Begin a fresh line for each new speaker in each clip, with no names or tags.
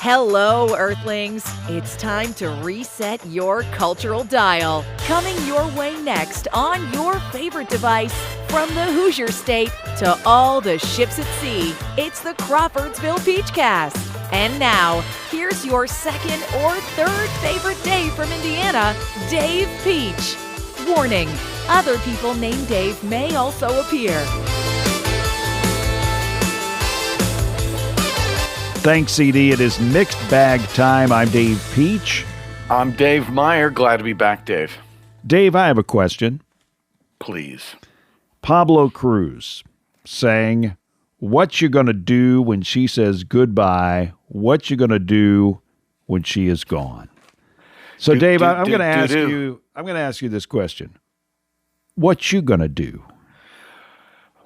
Hello, Earthlings. It's time to reset your cultural dial. Coming your way next on your favorite device, from the Hoosier State to all the ships at sea, it's the Crawfordsville Peachcast. And now, here's your second or third favorite Dave from Indiana, Dave Peach. Warning, other people named Dave may also appear.
Thanks, CD. It is mixed bag time. I'm Dave Peach.
I'm Dave Meyer. Glad to be back, Dave.
Dave, I have a question.
Please.
Pablo Cruz sang, "What you gonna do when she says goodbye? What you gonna do when she is gone?" So, Dave, I'm going to ask you. I'm going to ask you this question: what you gonna do?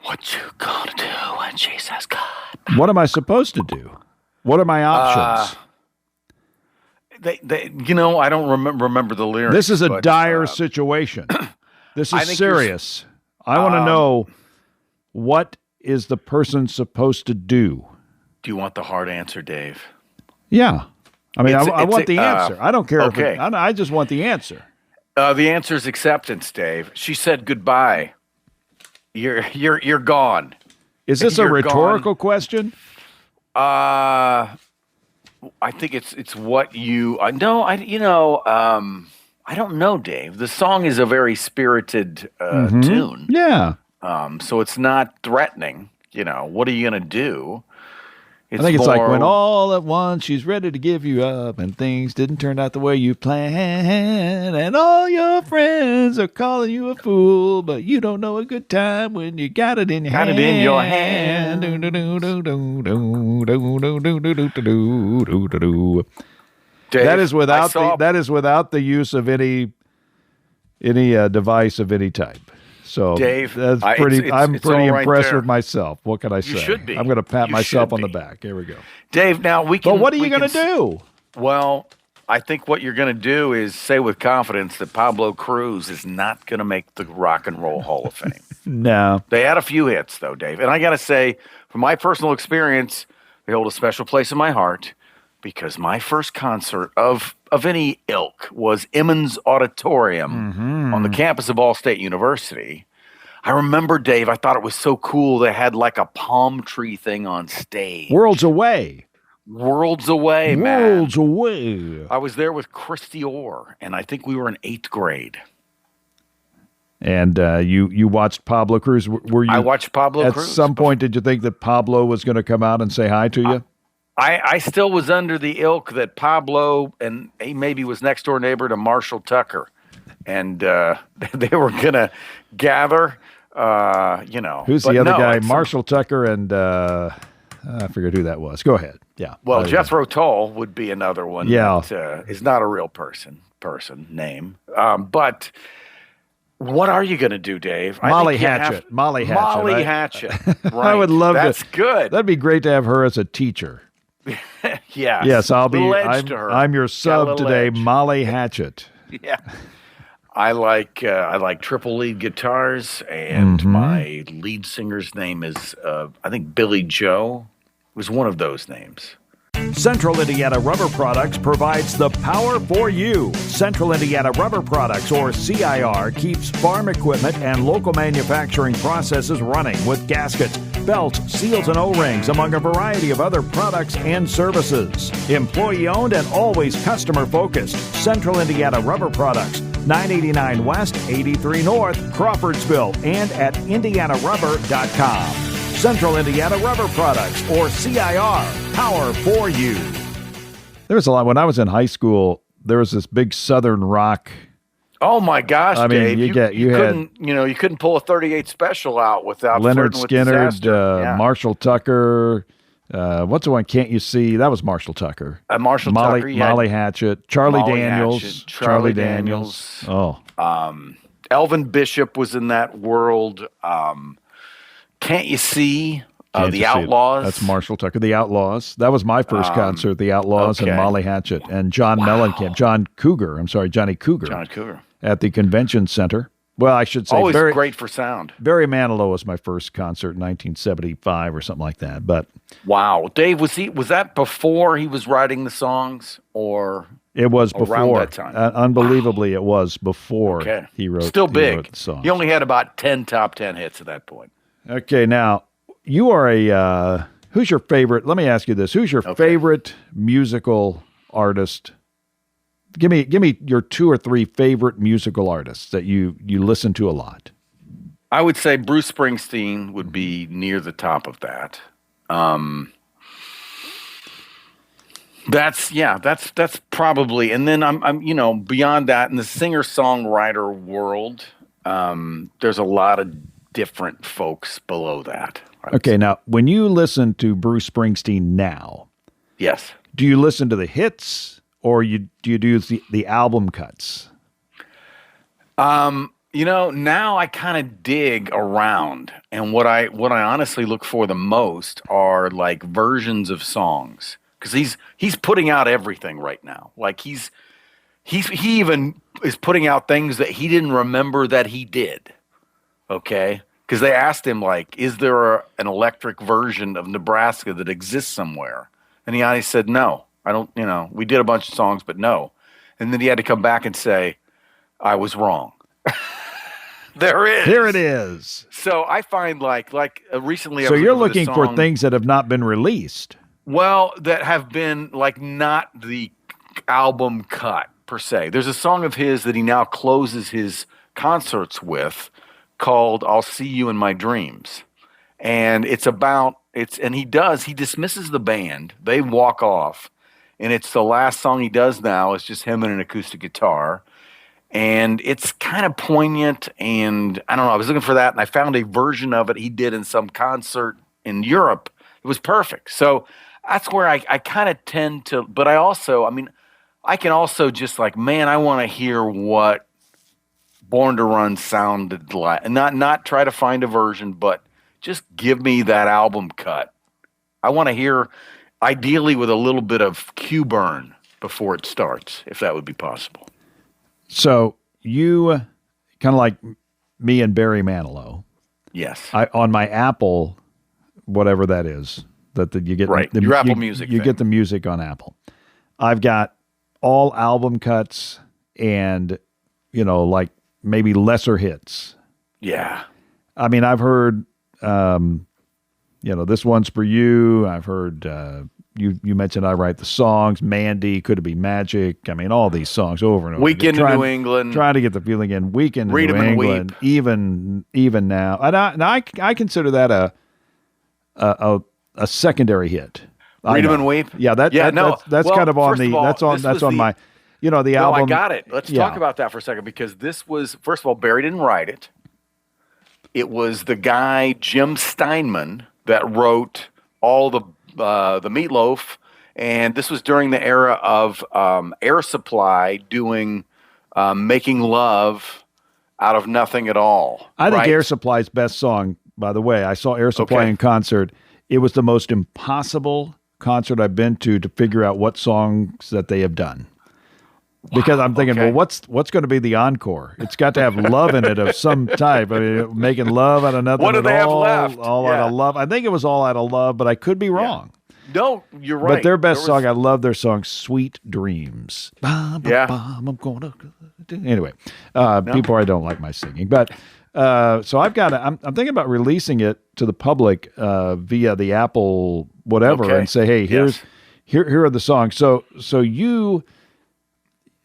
What you gonna do when she says goodbye?
What am I supposed to do? What are my options?
I don't remember the lyrics.
This is a dire situation. This is serious. I want to know, what is the person supposed to do?
Do you want the hard answer, Dave?
Yeah. I mean, I want the answer. I don't care.
Okay.
I just want the answer.
The answer is acceptance, Dave. She said goodbye. You're gone.
Is this a rhetorical question?
I think it's what you. I don't know, Dave. The song is a very spirited tune.
Yeah.
So it's not threatening. What are you gonna do?
I think it's like, when all at once she's ready to give you up and things didn't turn out the way you planned, and all your friends are calling you a fool, but you don't know a good time when you got it in your hand.
Got it in your hand. Dave,
that is without the use of any device of any type. So,
Dave,
that's pretty. I'm pretty impressed with myself. What can I say?
You should be.
I'm going to pat myself on the back. Here we go.
Dave, now we can.
But what are you going to do?
Well, I think what you're going to do is say with confidence that Pablo Cruz is not going to make the Rock and Roll Hall of Fame.
No.
They had a few hits, though, Dave. And I got to say, from my personal experience, they hold a special place in my heart, because my first concert of any ilk was Emmons Auditorium on the campus of Ball State University. I remember, Dave, I thought it was so cool. They had like a palm tree thing on stage.
Worlds away,
man.
Worlds away.
I was there with Christy Orr, and I think we were in 8th grade.
And you watched Pablo Cruz. Were you?
I watched Pablo Cruz.
At some point, did you think that Pablo was going to come out and say hi to you?
I still was under the ilk that Pablo, and he maybe was next door neighbor to Marshall Tucker, and they were going to gather,
Who's the other guy? Marshall Tucker and I figured who that was. Go ahead. Yeah.
Well, Jethro Tull would be another one.
Yeah.
That is not a real name. But what are you going to do, Dave?
Molly Hatchet.
Molly Hatchet. Right.
I would love
That's good.
That'd be great to have her as a teacher.
Yeah.
Yes, I'm your sub today,
edge.
Molly Hatchet.
Yeah. I like triple lead guitars, and my lead singer's name is I think Billy Joe. It was one of those names.
Central Indiana Rubber Products provides the power for you. Central Indiana Rubber Products, or CIR, keeps farm equipment and local manufacturing processes running with gaskets, belts, seals, and O-rings, among a variety of other products and services. Employee-owned and always customer-focused. Central Indiana Rubber Products, 989 West, 83 North, Crawfordsville, and at indianarubber.com. Central Indiana Rubber Products, or CIR, power for you. There was a lot. When I was in high school, there was this big Southern rock.
Oh my gosh,
I mean,
Dave! You couldn't pull a 38 special out without
Leonard Skinner,
Marshall
Tucker. What's the one? Can't You See? That was Marshall Tucker. Molly Hatchet, Charlie Daniels. Oh,
Elvin Bishop was in that world. Can't You See? The Outlaws.
That's Marshall Tucker. The Outlaws. That was my first concert. The Outlaws and Molly Hatchet and John Mellencamp. Johnny Cougar.
John Cougar.
At the convention center. Well, I should say
Always great for sound.
Barry Manilow was my first concert in 1975 or something like that. But
wow, Dave, was that before he was writing the songs, or
it was
around
before?
That time?
Unbelievably, it was before he wrote.
Still big.
He wrote the songs.
He only had about 10 top 10 hits at that point.
Okay, now you are a. Who's your favorite? Let me ask you this: who's your favorite musical artist? Give me your 2 or 3 favorite musical artists that you listen to a lot.
I would say Bruce Springsteen would be near the top of that. That's probably, and then I'm beyond that in the singer-songwriter world. There's a lot of different folks below that.
Okay, now when you listen to Bruce Springsteen now,
yes,
do you listen to the hits? Or do you do the album cuts?
Now I kind of dig around, and what I honestly look for the most are like versions of songs, because he's putting out everything right now. Like he even is putting out things that he didn't remember that he did. Okay, because they asked him like, "Is there an electric version of Nebraska that exists somewhere?" And he said, "No. I don't, we did a bunch of songs, but no." And then he had to come back and say, "I was wrong." There it
is.
So I find like recently.
So you're looking for things that have not been released.
Well, that have been like not the album cut per se. There's a song of his that he now closes his concerts with called "I'll See You in My Dreams." And he dismisses the band. They walk off. And it's the last song he does now. It's just him and an acoustic guitar. And it's kind of poignant. And I don't know. I was looking for that. And I found a version of it he did in some concert in Europe. It was perfect. So that's where I kind of tend to. But I can also just like, man, I want to hear what Born to Run sounded like. And not try to find a version, but just give me that album cut. I want to hear, ideally with a little bit of cue burn before it starts, if that would be possible.
So you kind of like me and Barry Manilow.
Yes.
On my Apple, whatever that is, that you get
your Apple Music.
You get the music on Apple. I've got all album cuts and like maybe lesser hits.
Yeah.
I mean, I've heard. This one's for you. I've heard you mentioned I write the songs. Mandy, Could It Be Magic? I mean, all these songs over and over.
Weekend in New England.
Trying to get the feeling in. Weekend in New England. Even now, and I consider that a secondary hit.
Read 'em and Weep.
Yeah, that's kind of on the. That's on my. The album.
No, I got it. Let's talk about that for a second, because this was, first of all, Barry didn't write it. It was the guy Jim Steinman that wrote all the Meatloaf, and this was during the era of Air Supply doing "Making Love Out of Nothing at All."
I think Air Supply's best song. By the way, I saw Air Supply in concert. It was the most impossible concert I've been to figure out what songs that they have done. Because I'm thinking, well, what's going to be the encore? It's got to have love in it of some type. I mean, making love out of nothing.
What do they have left?
All out of love. I think it was all out of love, but I could be wrong.
No, you're right.
But their best song, I love their song, "Sweet Dreams." I'm gonna. Anyway, people I don't like my singing, but so I'm thinking about releasing it to the public via the Apple whatever, and say, hey, here are the songs. So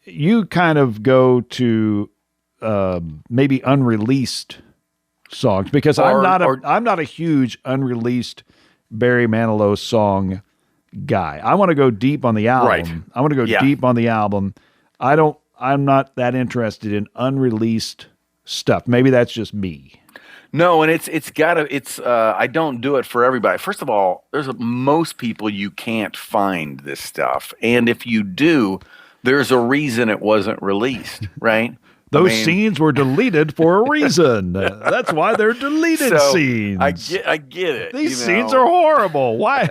you kind of go to maybe unreleased songs, because I'm not a huge unreleased Barry Manilow song guy. I want to go deep on the album.
Right.
I want to go deep on the album. I'm not that interested in unreleased stuff. Maybe that's just me.
No, and I don't do it for everybody. First of all, most people you can't find this stuff. And if you do, there's a reason it wasn't released, right?
Those scenes were deleted for a reason. That's why they're deleted scenes.
I get it.
These scenes are horrible. Why?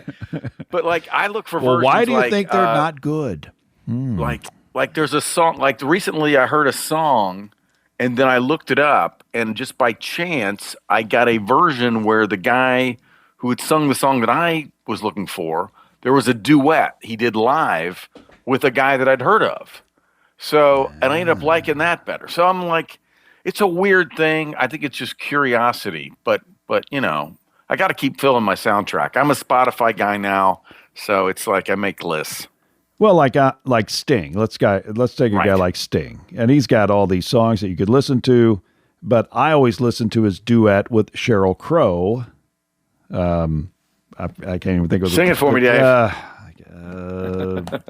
But like, I look for versions.
Why do you think they're not good?
Like there's a song. Like recently, I heard a song, And then I looked it up, and just by chance, I got a version where the guy who had sung the song that I was looking for, there was a duet he did live with a guy that I'd heard of. So, and I ended up liking that better. So I'm like, it's a weird thing. I think it's just curiosity, but you know, I got to keep filling my soundtrack. I'm a Spotify guy now, so it's like I make lists.
Well, like Sting. Let's take a guy like Sting, and he's got all these songs that you could listen to. But I always listen to his duet with Sheryl Crow. I can't even think of
Sing it for me, Dave.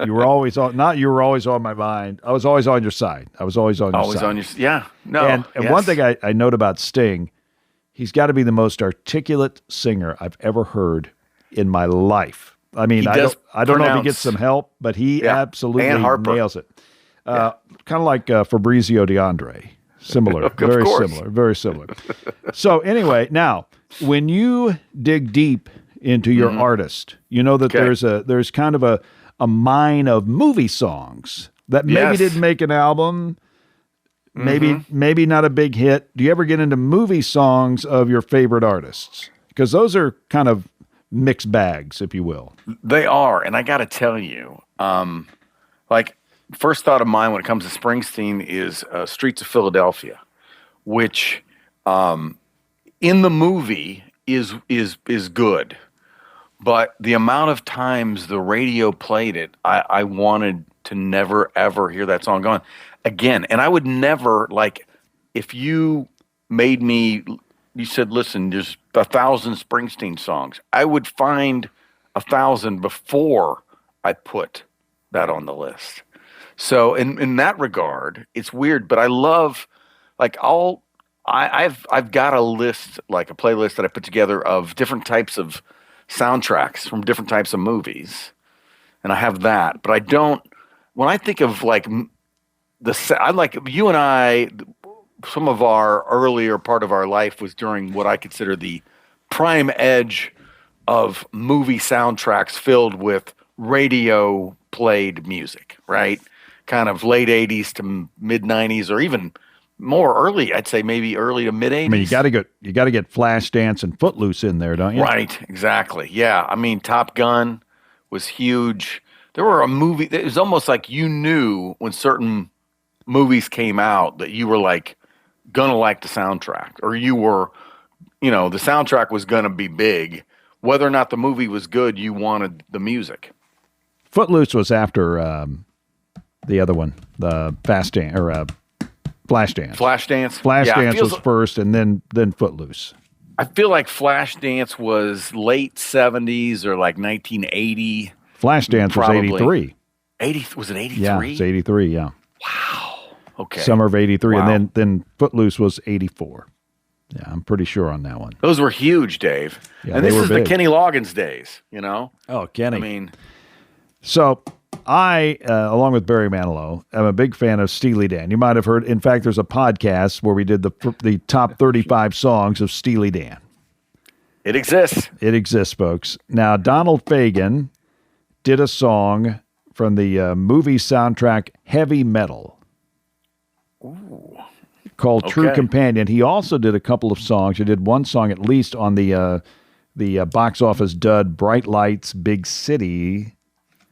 You were always on. Not you were always on my mind. I was always on your side. I was always on your
Always
side.
on your yeah. No.
And
yes.
one thing I note about Sting, he's got to be the most articulate singer I've ever heard in my life. I mean, I don't know if he gets some help, but he absolutely nails it. Kind of like Fabrizio DeAndre. Similar, very similar. So anyway, now when you dig deep into your artist, you know that there's kind of a mine of movie songs that maybe didn't make an album, maybe not a big hit. Do you ever get into movie songs of your favorite artists? Because those are kind of mixed bags, if you will.
They are, and I got to tell you, like first thought of mine when it comes to Springsteen is Streets of Philadelphia, which in the movie is good, but the amount of times the radio played it, I wanted to never ever hear that song going again, and I would never like if you made me. You said, listen, there's 1,000 Springsteen songs. I would find 1,000 before I put that on the list. So in that regard, it's weird, but I love, like I've got a list, like a playlist that I put together of different types of soundtracks from different types of movies. And I have that, but I don't, when I think of like I like you and I, some of our earlier part of our life was during what I consider the prime edge of movie soundtracks filled with radio played music, right? Kind of late 80s to mid 90s, or even more early, I'd say maybe early to mid 80s.
I mean, you got to get Flashdance and Footloose in there, don't you?
Right, exactly. Yeah, I mean, Top Gun was huge. There were it was almost like you knew when certain movies came out that you were like, gonna like the soundtrack, or you were, the soundtrack was gonna be big. Whether or not the movie was good, you wanted the music.
Footloose was after the other one, the Flashdance. Flashdance was first, and then Footloose.
I feel like Flashdance was late 70s or like 1980.
Flashdance
probably.
Was 83.
Was it 83?
Yeah, it's 83, yeah.
Wow. Okay.
Summer of 83,
Wow.
and then Footloose was 84. Yeah, I'm pretty sure on that one.
Those were huge, Dave.
Yeah,
and this is
big.
the Kenny Loggins days,
Oh, Kenny.
I mean.
So I, along with Barry Manilow, am a big fan of Steely Dan. You might have heard, in fact, there's a podcast where we did the top 35 songs of Steely Dan.
It exists.
It exists, folks. Now, Donald Fagen did a song from the movie soundtrack Heavy Metal.
Ooh.
Called True Companion. He also did a couple of songs. He did one song at least on the box office dud Bright Lights, Big City.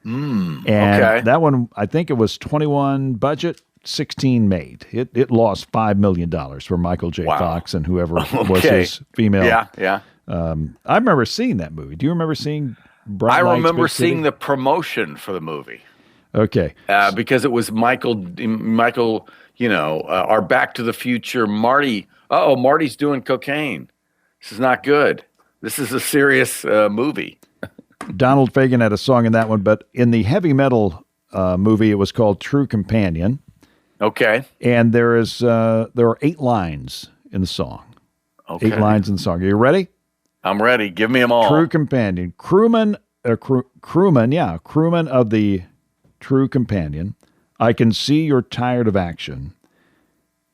And that one, I think it was 21 budget, 16 made. It lost $5 million for Michael J. Fox and whoever was his female.
Yeah.
I remember seeing that movie. Do you remember seeing Bright Lights,
I remember
Big City?
seeing the promotion for the movie.
Okay.
Because it was Michael, our Back to the Future, Marty. Marty's doing cocaine. This is not good. This is a serious movie.
Donald Fagen had a song in that one, but in the Heavy Metal movie, it was called True Companion.
Okay.
And there are 8 lines in the song.
Okay.
8 lines in the song. Are you ready?
I'm ready. Give me them all.
True Companion. Crewman of the True Companion. I can see you're tired of action.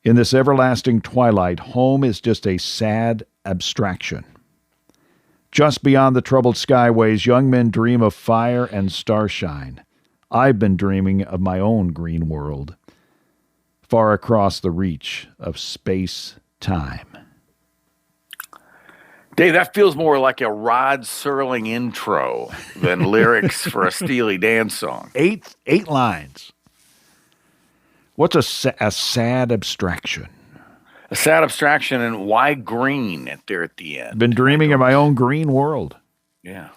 In this everlasting twilight, home is just a sad abstraction. Just beyond the troubled skyways, young men dream of fire and starshine. I've been dreaming of my own green world. far across the reach of space-time.
Dave, that feels more like a Rod Serling intro than lyrics for a Steely Dan song.
Eight lines. What's a sad abstraction?
A sad abstraction, and why green there at the end?
Been dreaming of my own green world.
Yeah.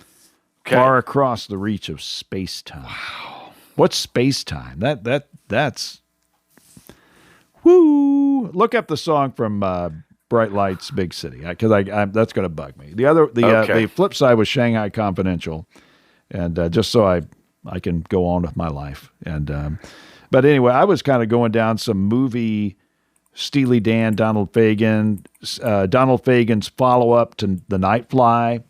Okay.
Far across the reach of space-time. Wow. What's space-time? That's woo. Look up the song from Bright Lights, Big City, because that's going to bug me. The flip side was Shanghai Confidential, and just so I can go on with my life. And but anyway, I was kind of going down some movie Steely Dan, Donald Fagen's follow up to The Night Fly.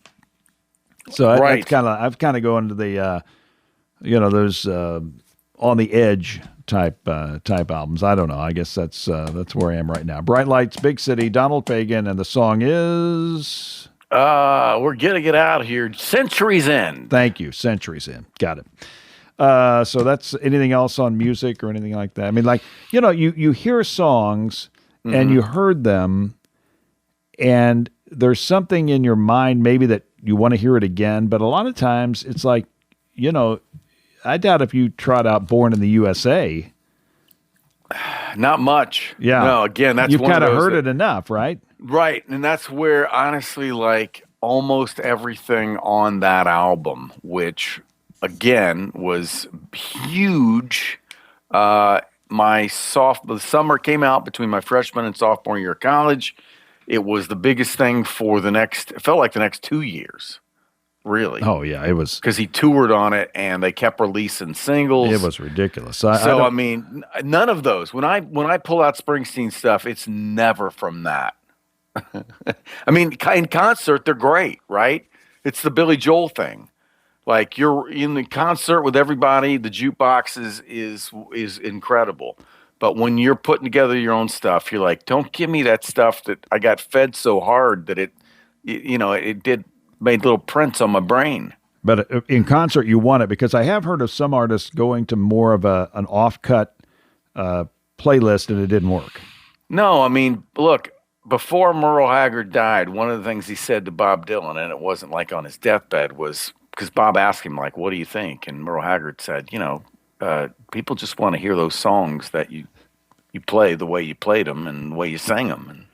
So I've kind of going to the those on the edge type albums. I don't know. I guess that's where I am right now. Bright Lights, Big City, Donald Fagen, and the song is
we're gonna get out of here. Centuries End.
Thank you. Centuries End. Got it. So that's anything else on music or anything like that? I mean, like, you hear songs and you heard them and there's something in your mind maybe that you want to hear it again, but a lot of times it's like, I doubt if you trot out Born in the USA.
Not much.
Yeah.
No, again, that's
you've kind of heard
it
enough, right?
Right. And that's where, honestly, like almost everything on that album, which again was huge. The summer came out between my freshman and sophomore year of college. It was the biggest thing it felt like the next 2 years. Really?
Oh yeah, it was
because he toured on it, and they kept releasing singles.
It was ridiculous.
I mean, none of those. When I pull out Springsteen stuff, it's never from that. I mean, in concert, they're great, right? It's the Billy Joel thing. Like you're in the concert with everybody, the jukebox is incredible. But when you're putting together your own stuff, you're like, don't give me that stuff that I got fed so hard that it made little prints on my brain.
But in concert, you want it, because I have heard of some artists going to more of an off-cut playlist, and it didn't work.
No, I mean, look, before Merle Haggard died, one of the things he said to Bob Dylan, and it wasn't like on his deathbed, was because Bob asked him, like, what do you think? And Merle Haggard said, people just want to hear those songs that you play the way you played them and the way you sang them, and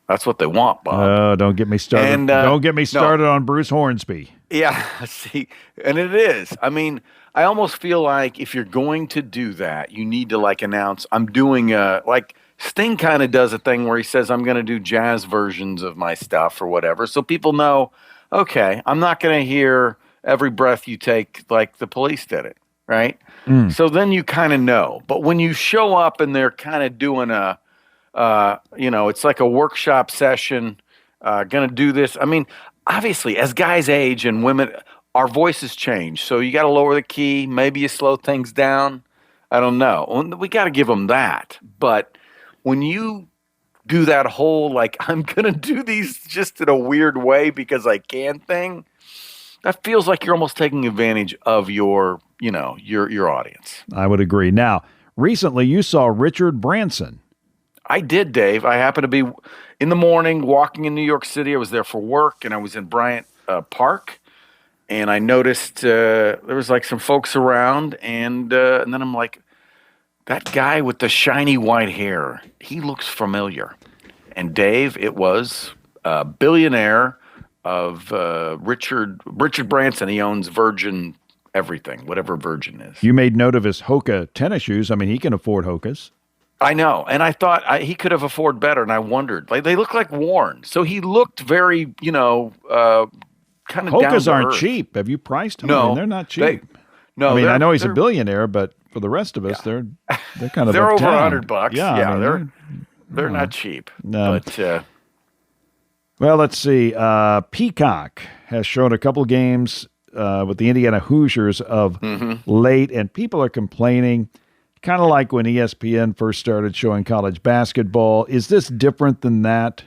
that's what they want, Bob.
Oh, don't get me started. Don't get me started on Bruce Hornsby.
Yeah, see, and it is. I mean, I almost feel like if you're going to do that, you need to like announce, I'm doing like Sting kind of does a thing where he says, I'm going to do jazz versions of my stuff or whatever. So people know, okay, I'm not going to hear Every Breath You Take like the Police did it, right? So then you kind of know. But when you show up and they're kind of doing it's like a workshop session, going to do this. I mean, obviously, as guys age and women, our voices change. So you got to lower the key. Maybe you slow things down. I don't know. We got to give them that. But when you do that whole, like, I'm going to do these just in a weird way because I can thing, that feels like you're almost taking advantage of your audience.
I would agree. Now, recently you saw Richard Branson.
I did, Dave. I happened to be in the morning walking in New York City. I was there for work, and I was in Bryant Park, and I noticed there was like some folks around, and then I'm like, that guy with the shiny white hair, he looks familiar. And Dave, it was a billionaire of Richard Branson. He owns Virgin everything, whatever Virgin is.
You made note of his Hoka tennis shoes. I mean, he can afford Hokas.
I know, and I thought he could have afforded better, and I wondered. Like, they look like worn, so he looked very, kind of down to
Hokas aren't
earth.
cheap. Have you priced them?
No,
I mean, they're not cheap. I know he's a billionaire, but for the rest of us, they're kind of
they're over
uptown.
$100.
Yeah,
Yeah,
I mean,
they're not cheap.
No.
But
well, let's see. Peacock has shown a couple games with the Indiana Hoosiers of late, and people are complaining. Kind of like when ESPN first started showing college basketball. Is this different than that?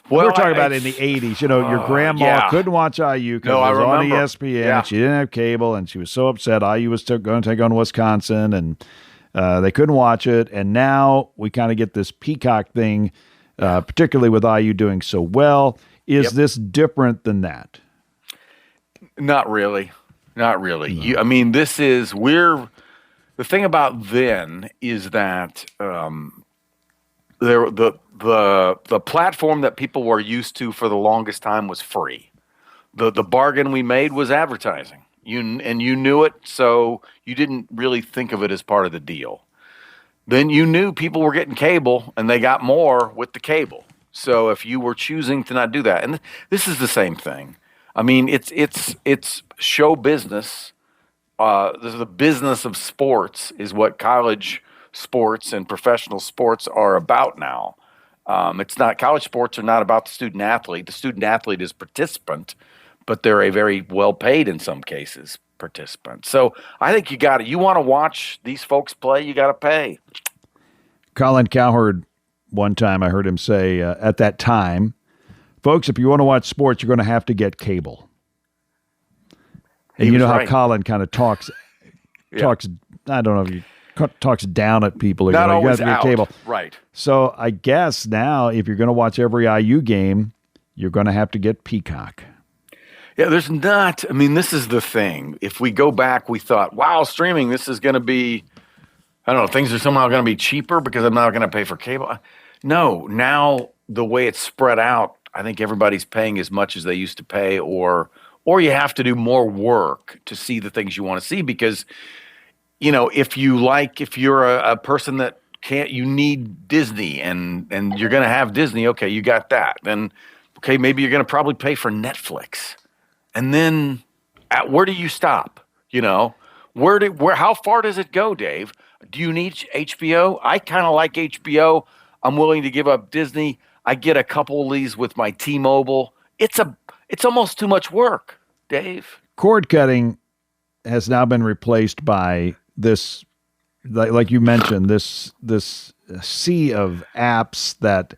Well,
we're talking about in the 80s. Your grandma couldn't watch IU because it was on ESPN.
Yeah.
She didn't have cable, and she was so upset IU was going to take on Wisconsin. And They couldn't watch it, and now we kind of get this Peacock thing, particularly with IU doing so well. Is this different than that?
Not really. Not really.
No.
The thing about then is that the platform that people were used to for the longest time was free. The bargain we made was advertising. You knew it, so you didn't really think of it as part of the deal. Then you knew people were getting cable, and they got more with the cable. So if you were choosing to not do that, and this is the same thing. I mean, it's show business. The business of sports is what college sports and professional sports are about now. It's not college sports are not about the student athlete. The student athlete is participant, but they're a very well paid in some cases participant. So I think you want to watch these folks play, you got to pay.
Colin Cowherd, one time I heard him say at that time, folks, if you want to watch sports, you're going to have to get cable. And you know how Colin kind of talks, I don't know if you talks down at people.
Not always
you have to get cable.
Right.
So I guess now if you're going to watch every IU game, you're going to have to get Peacock.
Yeah, this is the thing. If we go back, we thought, wow, streaming, this is going to be, I don't know, things are somehow going to be cheaper because I'm not going to pay for cable. No, now the way it's spread out, I think everybody's paying as much as they used to pay, or you have to do more work to see the things you want to see because, if you're a person that you need Disney and you're going to have Disney, okay, you got that. Then, okay, maybe you're going to probably pay for Netflix. And then where do you stop? How far does it go, Dave? Do you need HBO? I kind of like HBO. I'm willing to give up Disney. I get a couple of these with my T-Mobile. It's almost too much work, Dave.
Cord cutting has now been replaced by this, like you mentioned, this sea of apps that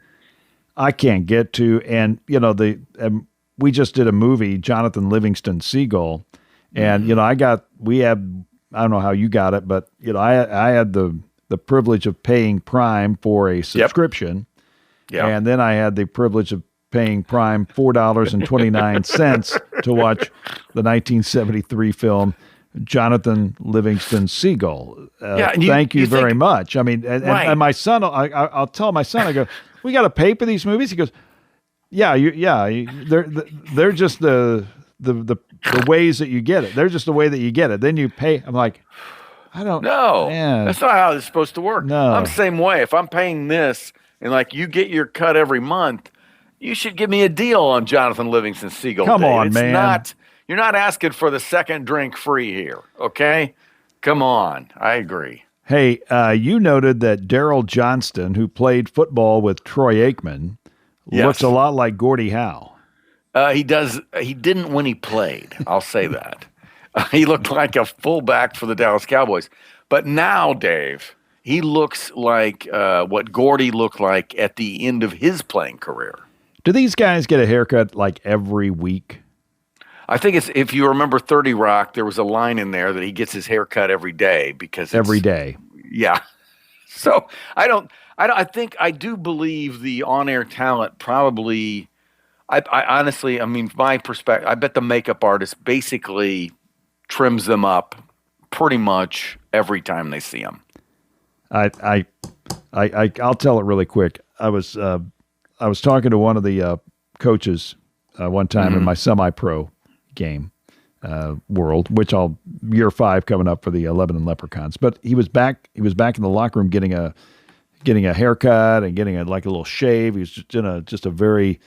I can't get to. And, we just did a movie, Jonathan Livingston Seagull. And, I don't know how you got it, but, I had the privilege of paying Prime for a subscription.
Yep.
And then I had the privilege of paying Prime $4.29 to watch the 1973 film Jonathan Livingston Seagull. Thank you very much. I mean, and my son, I'll tell my son, I go, we got to pay for these movies. He goes, they're just the ways that you get it. They're just the way that you get it. Then you pay. I'm like, I don't know.
That's not how it's supposed to work.
No.
I'm the same way. If I'm paying this and you get your cut every month, you should give me a deal on Jonathan Livingston Seagull.
Come on, man.
You're not asking for the second drink free here, okay? Come on. I agree.
Hey, you noted that Daryl Johnston, who played football with Troy Aikman, looks a lot like Gordie Howe.
He does. He didn't when he played. I'll say that. He looked like a fullback for the Dallas Cowboys. But now, Dave, he looks like what Gordie looked like at the end of his playing career.
Do these guys get a haircut every week?
I think it's, if you remember 30 Rock, there was a line in there that he gets his hair cut every day because
every day.
Yeah. So I think I do believe the on-air talent probably, I honestly, my perspective, I bet the makeup artist basically trims them up pretty much every time they see them.
I'll tell it really quick. I was talking to one of the coaches one time in my semi-pro game world, which year 5 coming up for the Lebanon Leprechauns. But he was back in the locker room getting a haircut and getting a little shave. He was just in a very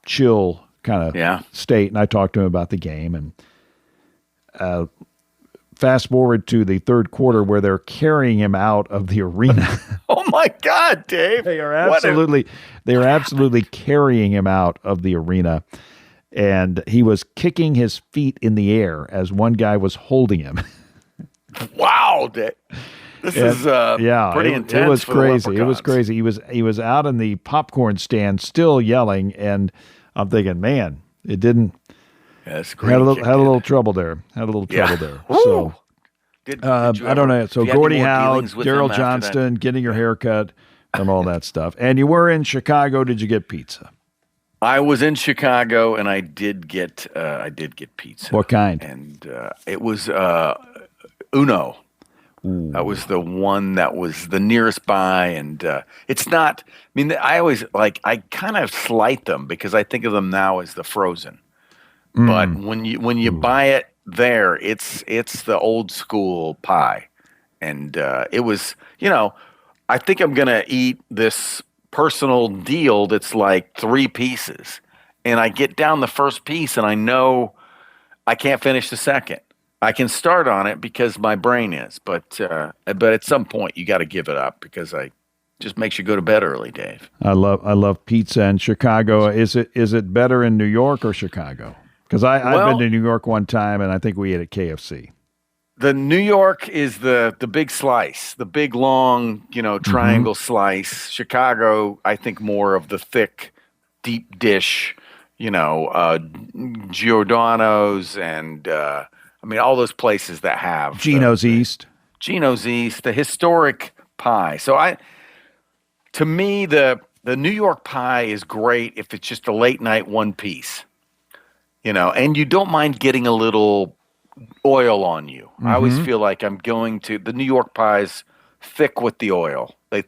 chill kind of state. And I talked to him about the game, and fast forward to the third quarter where they're carrying him out of the arena.
Oh my God, Dave.
They are absolutely carrying him out of the arena. And he was kicking his feet in the air as one guy was holding him.
Wow, Dave. This is pretty intense.
It was crazy. It was crazy. He was out in the popcorn stand still yelling, and I'm thinking, man, it didn't.
That's great.
Had a little trouble there. So
Did
I
you
don't know. So
have you had any
Gordie
more
Howe,
dealings with
Daryl
him after that?
Johnston, getting your hair cut, and all that stuff. And you were in Chicago. Did you get pizza?
I was in Chicago, and I did get pizza.
What kind?
And it was Uno.
Ooh.
That was the one that was the nearest by, and it's not. I mean, I always I kind of slight them because I think of them now as the frozen. But when you buy it there, it's the old school pie, and it was, I think I'm gonna eat this personal deal that's like 3 pieces, and I get down the first piece, and I know I can't finish the second. I can start on it because my brain is, but at some point you got to give it up because I just makes you go to bed early, Dave.
I love pizza in Chicago. Is it better in New York or Chicago? Because I've been to New York one time, and I think we ate at KFC.
The New York is the big slice, the big long, triangle slice. Chicago, I think more of the thick, deep dish, Giordano's and all those places that have
Gino's East,
the historic pie. So to me, the New York pie is great if it's just a late night one piece, and you don't mind getting a little oil on you. I always feel like I'm going to the New York pies thick with the oil. They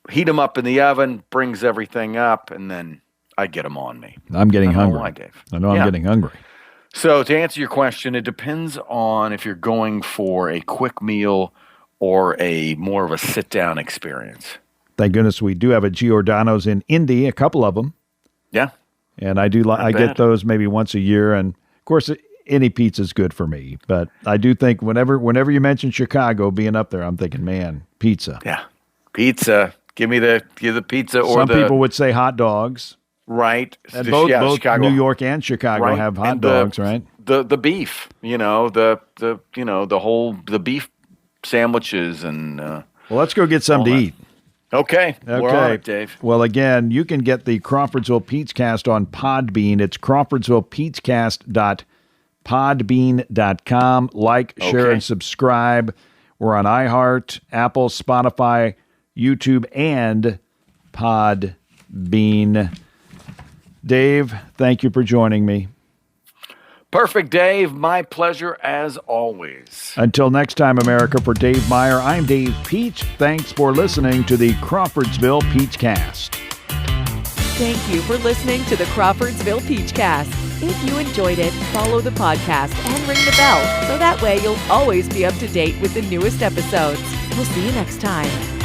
heat them up in the oven, brings everything up, and then I get them on me.
I'm getting hungry.
Why, Dave?
I know I'm getting hungry.
So to answer your question, it depends on if you're going for a quick meal or a more of a sit-down experience.
Thank goodness we do have a Giordano's in Indy, a couple of them.
Yeah.
And I get those maybe once a year. And of course, any pizza is good for me. But I do think whenever you mention Chicago being up there, I'm thinking, man, pizza.
Yeah. Pizza. Give the pizza or
Some people would say hot dogs.
Right.
And both Chicago, New York and Chicago have hot dogs, right?
The beef, the beef sandwiches and
well, let's go get some to eat.
Okay. We're on it, Dave.
Well, again, you can get the Crawfordsville Peachcast on Podbean. It's crawfordsvillepeachcast.podbean.com. Like, share, and subscribe. We're on iHeart, Apple, Spotify, YouTube, and Podbean. Dave, thank you for joining me.
Perfect, Dave. My pleasure as always.
Until next time, America, for Dave Meyer, I'm Dave Peach. Thanks for listening to the Crawfordsville Peachcast.
Thank you for listening to the Crawfordsville Peachcast. If you enjoyed it, follow the podcast and ring the bell so that way you'll always be up to date with the newest episodes. We'll see you next time.